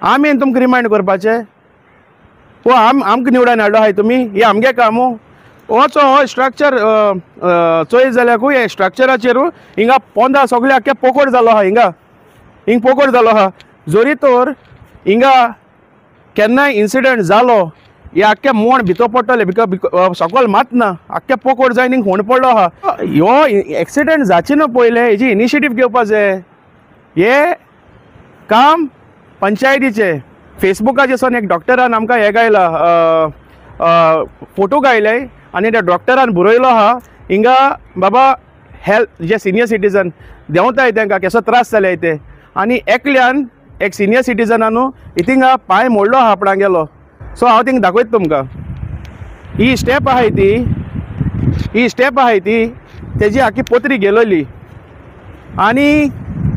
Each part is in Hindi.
आमी तुमकां रिमांड करपाचें वो आमकां निवडान हाडलो हाय तुमी हे आमगे कामू होचो हो स्ट्रक्चर चोय जाल्याकू हे स्ट्रक्चराचेरू हिंगा पोंदा सगळे आख्खे पोकोड जालो आहा हिंग पोकोड जालो आहा जोरी तर हिंगा केन्नाय इन्सिडंट जालो हे आख्खे मोण भितर पडटले सकयल मात ना आख्खे पोकोड जावन हिंग होण पडलो आहा ह्यो एक्सिडेंट जाचे ना पयले हेजी इनिशिएटीव घेवपा जाय हे काम पंचायतीचे फेसबुकाचेर सोन एक डॉक्टरान आमकां हे गायला फोटो गायले आनी त्या डॉक्टरान बरयलो आहा हिंगा बाबा हेल्थ जे सिनियर सिटीजन देंवताय तांकां केसो त्रास जाले ते आनी एकल्यान एक सिनियर सिटीजनानू हितिंगा पांय मोडलो आहा आपणाक गेलो सो हांव थिंग दाखयता तुमकां ही स्टेप आहाय ती तेजी आख्खी पोत्री गेलोली आनी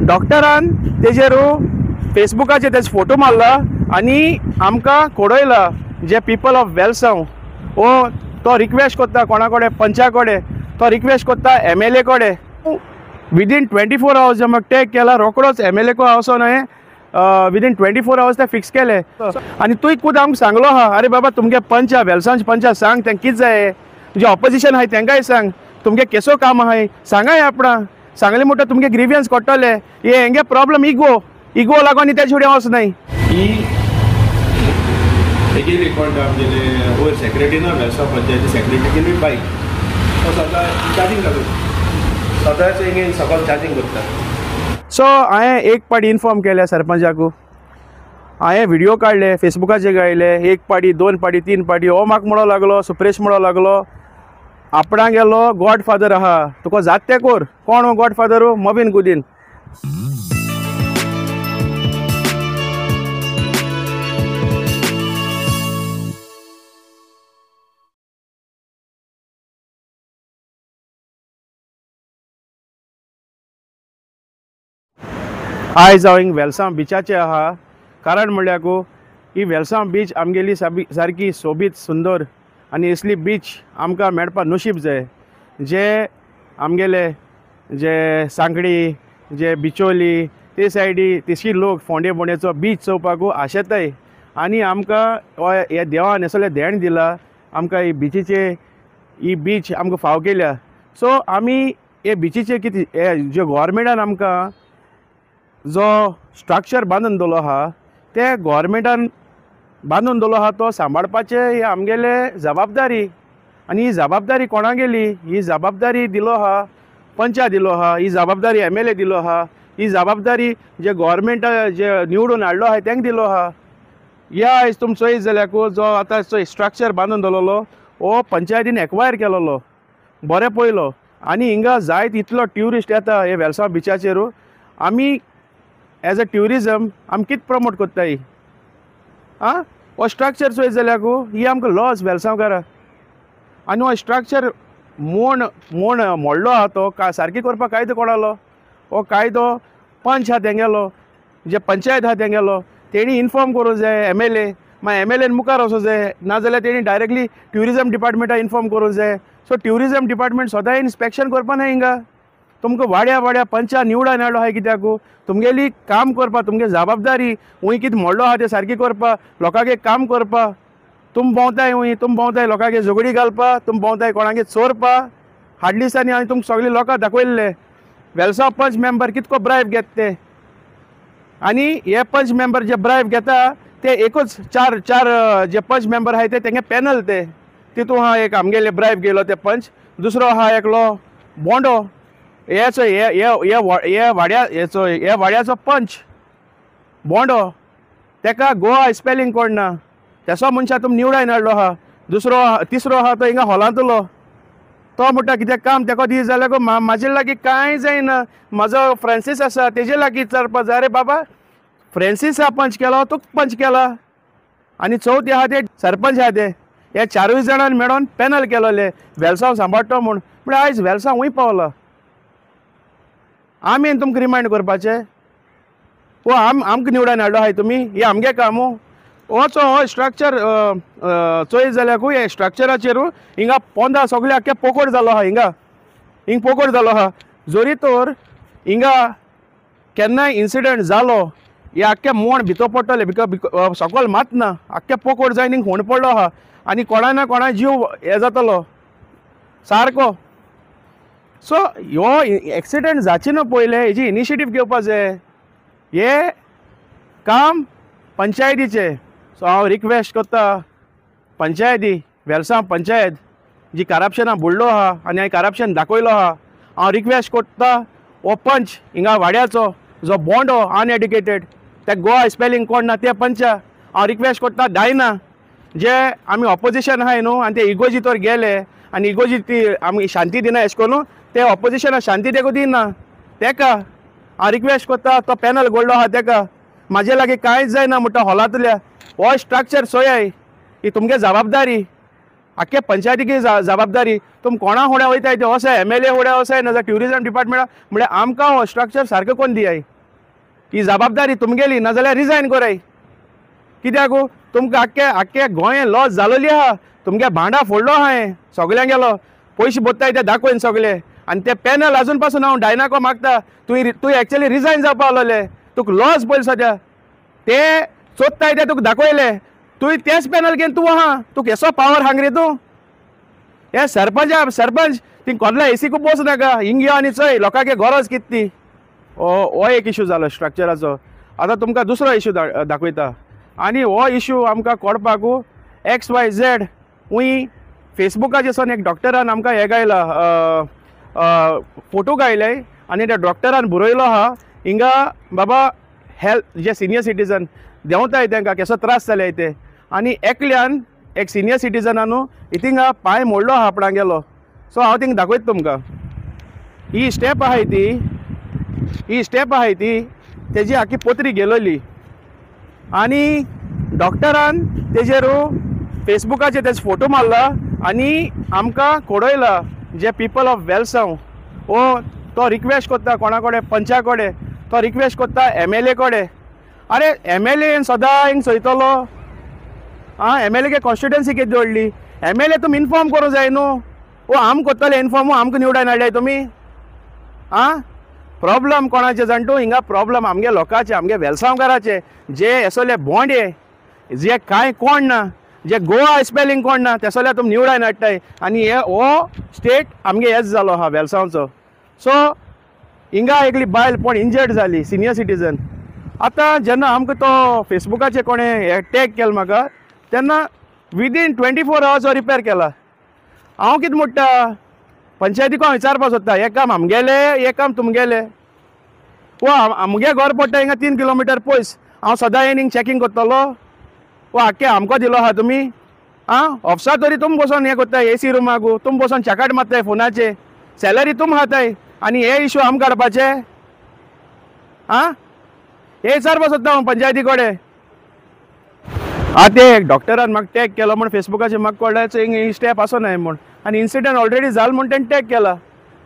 डॉक्टरान तेजेरू फेसबुकाचेर तेजो फोटो मारला आनी आमकां कळयला जे पीपल ऑफ वेलसांव वो तो रिक्वेस्ट करता कोणा कडेन पंचा कडेन तो रिक्वेस्ट करता MLA कडेन विदीन 24 आवर्स जे म्हाका टेक केला रोकडोच MLA को वचोन हांवें विदीन 24 आवर्स ते फिक्स केले आनी तुवें खूद आमकां सांगलो आहा अरे बाबा तुमगे पंचा वेलसांवचे पंचा सांग तें कितें जाय तुजे ऑपोजिशन आहाय तेंकाय सांग तुमगे केसो काम आहाय सांगाय आपणा सांगले म्हणटा तुमगे ग्रीवियन्स कोट्टले हे हेंगे प्रॉब्लम इगो लागोन तेजे फुडें वच न्हय तेजी रिकॉर्ड आमगेले वयर सेक्रेटरी ना वेलसांव पंचायती सेक्रेटरी केली बायक तो सद्दां चार्जिंग घालून सदांच हिंगे सकाळ चार्जिंग करता सो हांवें एक पाटी इन्फॉर्म केले सरपंचाकू हांवें व्हिडियो काडले फेसबुकाचेर गायले 1 पाटी 2 पाटी 3 पाटी हो म्हाका म्हणो लागलो सुप्रेश म्हणो लागलो आपणा गेलो गॉडफादर आहा तुका जात तें कोर कोण हो गॉडफादर मोबीन गुदीन आयज हांव हिंग वेलसांव बिचाचे आहा कारण म्हणल्याकू ही वेलसांव बीच आमगेली सारकी सोबीत सुंदर आनी असली बीच आमकां मेळपा नशीब जाय जे आमगेले जे सांकडी जे बिचोली ते सायडी तेशी लोक फोंडे बोंडेचो बीच चोवपाकू आशेताय आनी आमकां हे देवान असले देण दिला आमकां ही बिचीचे ही बीच आमकां फाव केल्या सो आमी हे बिचीचे कितें हे जे गव्हर्मेंटान आमकां जो स्ट्रक्चर बांदून दवरलो आहा ते गव्हर्मेंटान बांदून दवरलो आहा तो सांबाळपाचे ही आमगेले जबाबदारी आनी ही जबाबदारी कोणा गेली ही जबाबदारी दिलो आहा पंचा दिलो आहा ही जबाबदारी MLA दिलो आहा ही जबाबदारी जे गव्हर्मेंट जे निवडून हाडलो आहा तांकां दिलो आहा ह्या आयज तुमी चोयत जाल्याकू जो आतां स्ट्रक्चर बांदून दवरलो हो पंचायतीन एक्वायर केलोलो बरें पयलो आनी हिंगा जायत इतलो ट्युरिस्ट येता हे वेलसांव बिचाचेरू आमी एज अ ट्युरिजम आमी कितें प्रमोट कोत्ताय हो स्ट्रक्चर चोयत जाल्याकू ही आमकां लॉस वेलसांवकारां आनी हो स्ट्रक्चर मोड मोडलो आहा तो सारकी करपाक कायदो कोणालो हो कायदो पंच आहा तेंगेलो जे पंचायत आहा तेंगेलो तेणी इन्फॉर्म करूं जाय MLA मागीर MLAन मुखार वचूं जाय नाजाल्यार तेणी डायरेक्टली ट्युरिजम डिपार्टमेंटाक इन्फॉर्म करूं जाय सो ट्युरिजम डिपार्टमेंट सदां इन्स्पेक्शन करपा ना हिंगा तुमकां वाड्या पंचा निवडान हाडलो आहाय कित्याकू तुमगेली काम करपा तुमगे जबाबदारी हुंय कितें मोडलो आहा तें सारकी करपा लोकांगे काम करपा तुम भोंवताय हुंय तुम भोंवताय लोकांगे झगडी घालपा तुम भोंवताय कोणागे चोरपा हाडली दिसांनी हांवें तुमकां सगळीं लोकां दाखयल्ले वेलसांव पंच मेंबर कितको ब्रायब घेता ते आनी हे पंच मेंबर जे ब्रायब घेता ते एकूच चार जे पंच मेंबर आहाय ते तेंगे पॅनल ते तितून आहा एक आमगेले ब्रायब घेयलो ते पंच दुसरो आहा एकलो बोंडो हे वाड्याचो पंच बोंडो तेका गोवा स्पेलिंग कोणना तेसो मनशा तुमी निवडान हाडलो आहा तिसरो आहा तो हिंगा हॉलांतलो तो म्हणटा कितें काम तेको दी जाल्यार गो म्हाजे लागीं कांय जायना म्हाजो फ्रांसीस आसा तेजे लागीं विचारपा जाय अरे बाबा फ्रांसीस आहा पंच केलो तुका पंच केला आनी चवथी आहा ते सरपंच आहा ते हे 4 जाणांनी मेळोन पॅनल केलोले वेलसांव सांबाळटो म्हूण आयज वेलसांव हूंय पावला आमी तुमकां रिमांड करपाचें वो आमकां निवडान हाडलो आहाय तुमी हे आमगे कामू होचो हो स्ट्रक्चर चोयत जाल्याकू हे स्ट्रक्चराचेरू हिंगा पोंदा सगळे आख्खे पोकोड जालो आहा हिंग पोकोड जालो आहा जोरी तर हिंगा केन्नाय इन्सिडंट जालो हे आख्खे मोण भितर पडटले बिकॉज सकयल मात ना आख्खे पोकोड जायन हिंग होण पडलो आहा आनी कोणा ना कोणा जीव हे जातलो सारको. सो ह्यो एक्सिडेंट जाचे ना पयले हेजी इनिशिएटीव घेवपा जाय. हे काम पंचायतीचे. सो हांव रिक्वेस्ट करता पंचायती वेलसांव पंचायत जी करप्शनां बुडलो आहा आनी हांवें करप्शन दाखयलो आहा. हांव रिक्वेस्ट करता हो पंच हिंगा वाड्याचो जो बोंडो अनएड्युकेटेड ते गोवा स्पेलिंग कोण ना ते पंचा हांव रिक्वेस्ट करता डायना जे आमी ऑपोजिशन आहाय न्हू आनी ते इगोजीतोर गेले आनी इगोजी ती आमी शांती दिना एश कोन्नू ते ऑपोजिशनाक शांती तेका दिना तेका हांव रिक्वेस्ट करता तो पॅनल घडलो आहा तेका म्हाजे लागीं कांयच जायना म्हणटा हॉलांतल्या हो स्ट्रक्चर सोयाय ही तुमगे जबाबदारी आख्खे पंचायतीकी जबाबदारी. तुम कोणा फुडें वयताय ते वसाय MLA फुडें वसाय नाजाल्यार ट्युरिजम डिपार्टमेंटा म्हळ्यार आमकां हो स्ट्रक्चर सारको कोण दियाय. ही जबाबदारी तुमगेली नाजाल्यार रिजायन कराय. कित्याक तुमकां आख्खे गोंय लॉस जालोली आहा. तुमगे भांडा फोडलो हांवें सगळ्यांक गेलो पयशे भरताय ते दाखोवन सगळे आनी ते पॅनल आजून पासून हांव डायनाको मागता तुवें एक्चुअली रिजायन जावपा आसलोले. तुका लॉस पयलीं सद्या ते सोदताय ते तुका दाखयले तुवें तेच पॅनल घेवन तूं आहा तुका केसो पावर हांग रे तूं. हे सरपंच ती कोदल्या एसीकू पोस नाका हिंग यो आनी चोय लोकांक गरज कित ती. हो एक इशू जालो स्ट्रक्चराचो. आतां तुमकां दुसरो इशू दाखयता आनी हो इशू आमकां कोडपाकू XYZ हुंय फेसबुकाचेर एक डॉक्टरान आमकां हे गायला फोटो गायले आनी त्या डॉक्टरान बरयलो आहा हिंगा बाबा हेल्थ जे सिनियर सिटीजन देंवताय तांकां केसो त्रास जाले ते आनी एकल्यान एक सिनियर सिटीजनानू हितिंगा पांय मोडलो आहा आपणाक गेलो. सो हांव थिंग दाखयता तुमकां ही स्टेप आहाय ती तेजी आख्खी पोत्री गेलोली आनी डॉक्टरान तेजेरू फेसबुकाचेर तेजो फोटो मारला आनी आमकां कोडयला जे पीपल ऑफ वेलसांव ओ तो रिक्वेस्ट करता कोणा कडेन पंचा कडेन तो रिक्वेस्ट करता MLA कडेन. अरे MLA सदां हिंग चयतलो MLA के कॉन्स्टिट्युएंसी कितें दवरली MLA तुमी इन्फॉर्म करूं जाय न्हू. ओ आम कोत्तले इन्फॉर्म आमकां निवडायन हाडल्याय तुमी. प्रॉब्लम कोणाचे जाणटू हिंगा प्रॉब्लम आमगे लोकांचे आमगे वेलसांवकाराचे जे एसोले बोंडे जे कांय कोण ना जे गोवा स्पेलिंग कोण ना ते सगळे तुमी निवडायन हाडटाय आनी हे हो स्टेट आमगे हेच जालो आहा वेलसांवचो. सो हिंगा एकली बायल पण इंजर्ड जाली सिनियर सिटीजन. आतां जेन्ना आमकां तो फेसबुकाचेर कोणें हे टॅग केलो म्हाका तेन्ना विदीन 24 hours रिपेर केला. हांव कितें म्हणटा पंचायतीक हांव विचारपाक सोदता हे काम आमगेले हे काम तुमगेले. वो आमगे घर पडटा हिंगा 3 किलोमिटर पयस हांव सदां येवन हिंग चॅकींग करतलो वो आख्खे आमकां दिलो आहा तुमी. ऑफिसां तरी तुमी बसोन हें कोत्ताय AC रुमाकू तुमी बसोन चॅकाट मारताय फोनाचे सॅलरी तुमी खाताय आनी हे इशू आम काडपाचे. हे विचारपाक सोदता हांव पंचायती कडेन. ते एक डॉक्टरान म्हाका टॅग केलो म्हण फेसबुकाचेर म्हाका कळ्ळें हिंग स्टेप आसोनाय म्हूण आनी इन्सिडंट ऑलरेडी जालो म्हूण तेणें टॅग केला.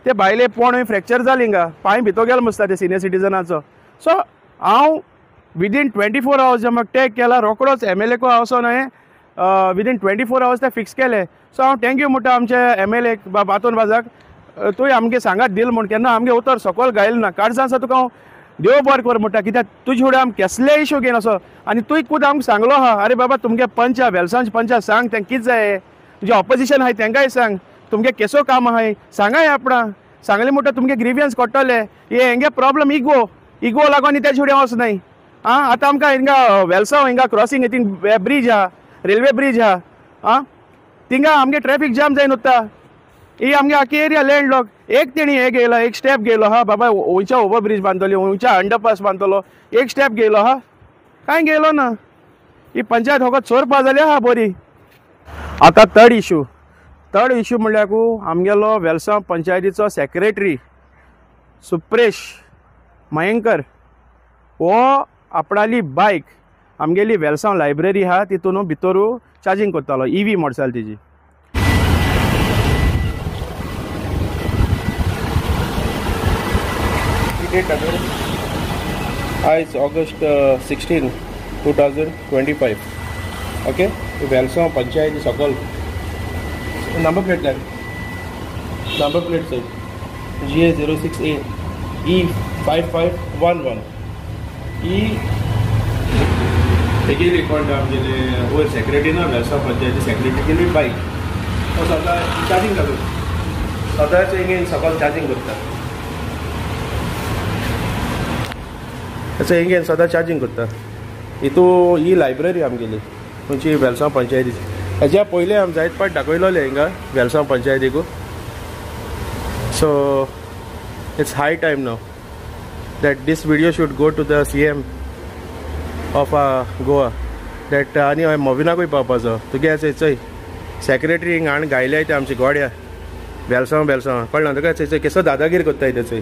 ते बायले पोण फ्रॅक्चर जाली हिंगा पांय भितर गेलो मुसता ते सिनियर सिटीजनाचो. सो हांव विदीन 24 hours जे म्हाका टॅग केला रोकडोच MLA को वचोन हांवें विदीन 24 hours ते फिक्स केले. सो हांव थँक्यू म्हणटा आमचे MLA बातोन बाजाक तुवें आमगे सांगात दिल म्हूण केन्ना आमगे उतर सकयल गायल ना काडसा आसा तुका हांव देव बरें कर म्हणटा कित्याक तुजे फुडें आमी कसले इशू घेवन असो आनी तुवें खूद आमकां सांगलो आहा अरे बाबा तुमगे पंचा वेलसांवचे पंचा सांग तेंकां कितें जाय तुजे ऑपोजिशन आहाय तेंकाय सांग तुमगे केसो काम आहाय सांगाय आपणा सांगले म्हणटा तुमगे ग्रिवियन्स कोट्टले हे हेंगे प्रॉब्लम इगो लागोन तेजे फुडें वचनाय. आतां आमकां हिंगा वेलसांव हिंगा क्रॉसींग हिंग ब्रीज आहा रेल्वे ब्रीज आहा थिंगा आमगे ट्रॅफिक जाम जायन उत्ता ही आमगे आख्खी एरिया लँडलॉक एक तेणी हे घेयला एक स्टेप घेयलो आहा बाबा वयच्या ओवर ब्रीज बांदतली वयच्या अंडरपास बांदतलो एक स्टेप घेयलो आहा कांय घेयलो ना. ही पंचायत फकत चोरपा जाली आहा बरी. आतां थर्ड इशू म्हणल्यार आमगेलो वेलसांव पंचायतीचो सेक्रेटरी सुप्रेश मयेंकर हो आपणाली बायक आमगेली वेलसांव लायब्ररी आहा तितून भितरू चार्जिंग करतालो EV मोटरसायकल तेजी. आयज ऑगस्ट 16, 2025 ओके वेलसांव पंचायती सकल नंबर प्लेट लाय number plate sir GA 06A E5511 ही तेगेली कोण आमगेले वयर सेक्रेटरी ना वेलसांव पंचायती सेक्रेटरी बी बायक तो सदां चार्जिंग घालून सदांच हिंगे सकाळ चार्जिंग करता हिंगे सदां चार्जिंग करता हितू ही लायब्ररी आमगेली खंयची वेलसांव पंचायतीची हेज्या पयलीं आमी जायत पाट दाखयलोले हिंगा वेलसांव पंचायतीकू so it's high time now that this video should go to the CM of Goa that आणि हांवें मोविनाकूय पावपाचो तुगे चंय सेक्रेटरी हिंगा आनी गायल्या ते आमची गोड्या वेलसांव कळना तुका चंय केसो दादागीर कोत्ताय ते चंय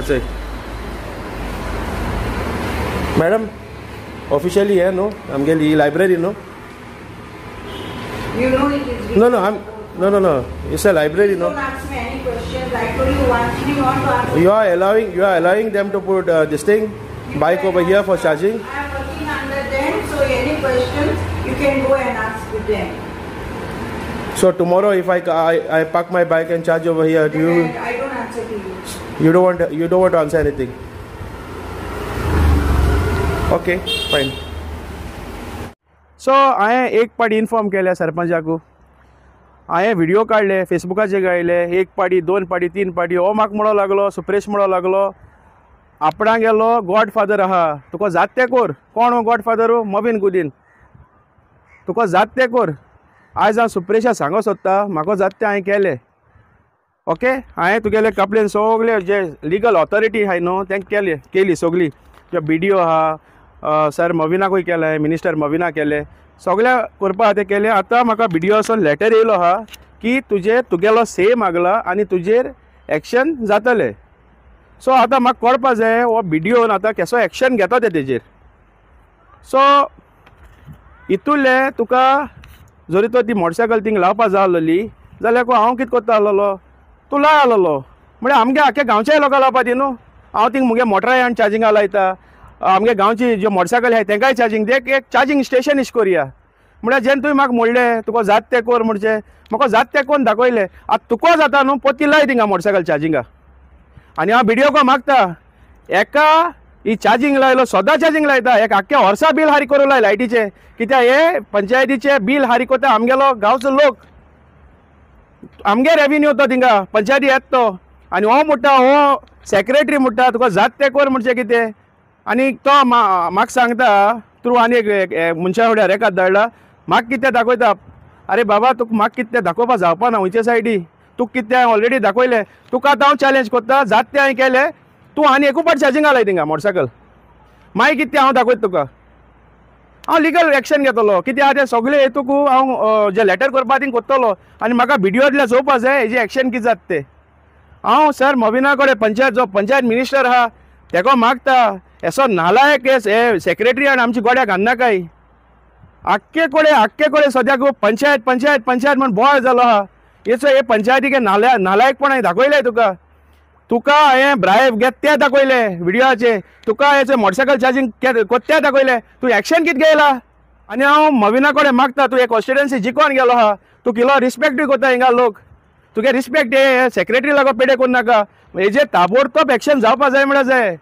चंय मॅडम ऑफिशियली हे न्हू आमगेली ही लायब्ररी न्हू You know it is. No. It's a library, no. Don't ask me any questions. I told you once. You want to ask. You are allowing them to put this thing bike over here for charging. I am working under them, so any questions you can go and ask with them. So tomorrow, if I park my bike and charge over here, do you? I don't answer to you. You don't want to answer anything. Okay, fine. सो हांवें एक पाटी इन्फॉर्म केल्या सरपंचाकू हांवें व्हिडिओ काडले फेसबुकाचेर गायले 1 पाटी 2 पाटी 3 पाटी हो म्हाका म्हणो लागलो सुप्रेश म्हणो लागलो आपणा गेलो गॉडफादर आहा तुका जात तें कोर कोण हो गॉडफादर मोबीन गुदीन तुका जात तें कोर आयज हांव सुप्रेशा सांगो सोदता म्हाका जात तें हांवें केलें ओके हांवें तुगेले कंप्लेन सगळे जे लिगल ऑथॉरिटी आहाय न्हू तेंकां केली सगळी जे BDO आहा सर मोविनाकूय केलें मिनिस्टर मोविना केलें सगळ्या करपा खातीर केलें आतां म्हाका BDOसून लेटर येयलो आहा की तुगेलो से मागला आनी तुजेर एक्शन जातलें सो आतां म्हाका कळपा जाय हो BDOन आतां केसो एक्शन घेता ते तेजेर सो इतुरलें तुका जरी तो ती मोटरसायकल थिंग लावपा जाय आसलोली जाल्यार हांव कितें कोत्ता आसलोलो तूं लाय आसलोलो म्हळ्यार आमगे आख्या गांवच्याय लोकांक लावपा दी न्हू हांव थिंग मुगे मोटराय हाडून चार्जिंगा लायता आमगे गांवची ज्यो मोटरसायकल आहाय तेंकाय चार्जिंग दे एक चार्जिंग स्टेशन इश कोरया म्हळ्यार जेन्ना तुवें म्हाका म्हणलें तुका जात तें कोर म्हणचें म्हाका जात तें कोन्न दाखयलें आतां तुका जाता न्हू पोती लाय थिंगा मोटरसायकल चार्जिंगा आनी हांव BDOको मागता एका ही चार्जिंग लायलो सदां चार्जिंग लायता एक आख्या वर्सा बील हारी करूं लाय लायटीचें कित्याक हे पंचायतीचे बील हारी कोता आमगेलो गांवचो लोक आमगे रेव्हेन्यू तो थिंगा पंचायती येता तो आनी हो म्हणटा हो सेक्रेटरी म्हणटा तुका जात तें कोर म्हणचें कितें आनी तो म्हाका सांगता तूं आनी एक मनशा फुड्यार रेकाद धाडला म्हाका कितें दाखयता अरे बाबा तुका म्हाका कितें दाखोवपा जावपा ना खंयचे सायडी तुका कितें हांवें ऑलरेडी दाखयलें तुका आतां हांव चॅलेंज कोत्ता जात तें हांवें केलें तूं आनी एकू पाट चार्जिंगा लाय थिंगा मोटरसायकल मागीर कितें हांव दाखयता तुका हांव लिगल एक्शन घेतलो कितें आहा तें सगळें हेतूक हांव जे लेटर करपा थिंग कोत्तलो आनी म्हाका BDOंतल्यान चोवपा जाय हेजें एक्शन कितें जाता तें हांव सर मोविना कडेन पंचायत मिनिस्टर आहा तेका मागता एसो नालायक केस हे सेक्रेटरी आनी आमची गोड्याक घालनाकाय आख्खे कडेन सद्याक पंचायत म्हण बोवाळ जालो आहा हे पंचायतीके नालायकपण हांवें दाखयलें तुका हांवें ब्रायब घेत तें दाखयलें व्हिडियोचेर तुका हेचें मोटरसायकल चार्जिंग कोत्तें दाखयलें तूं एक्शन कितें घेयला आनी हांव मोविना कडेन मागता तूं हे कॉन्स्टिट्युएन्सी जिखोन गेलो आहा तूं किलो रिस्पेक्टूय कोत्ता हिंगा लोक तुगे रिस्पेक्ट हे सेक्रेटरी लागो पेडे कोन्नाका हेजेर ताबडतोब एक्शन जावपा जाय म्हळ्यार जाय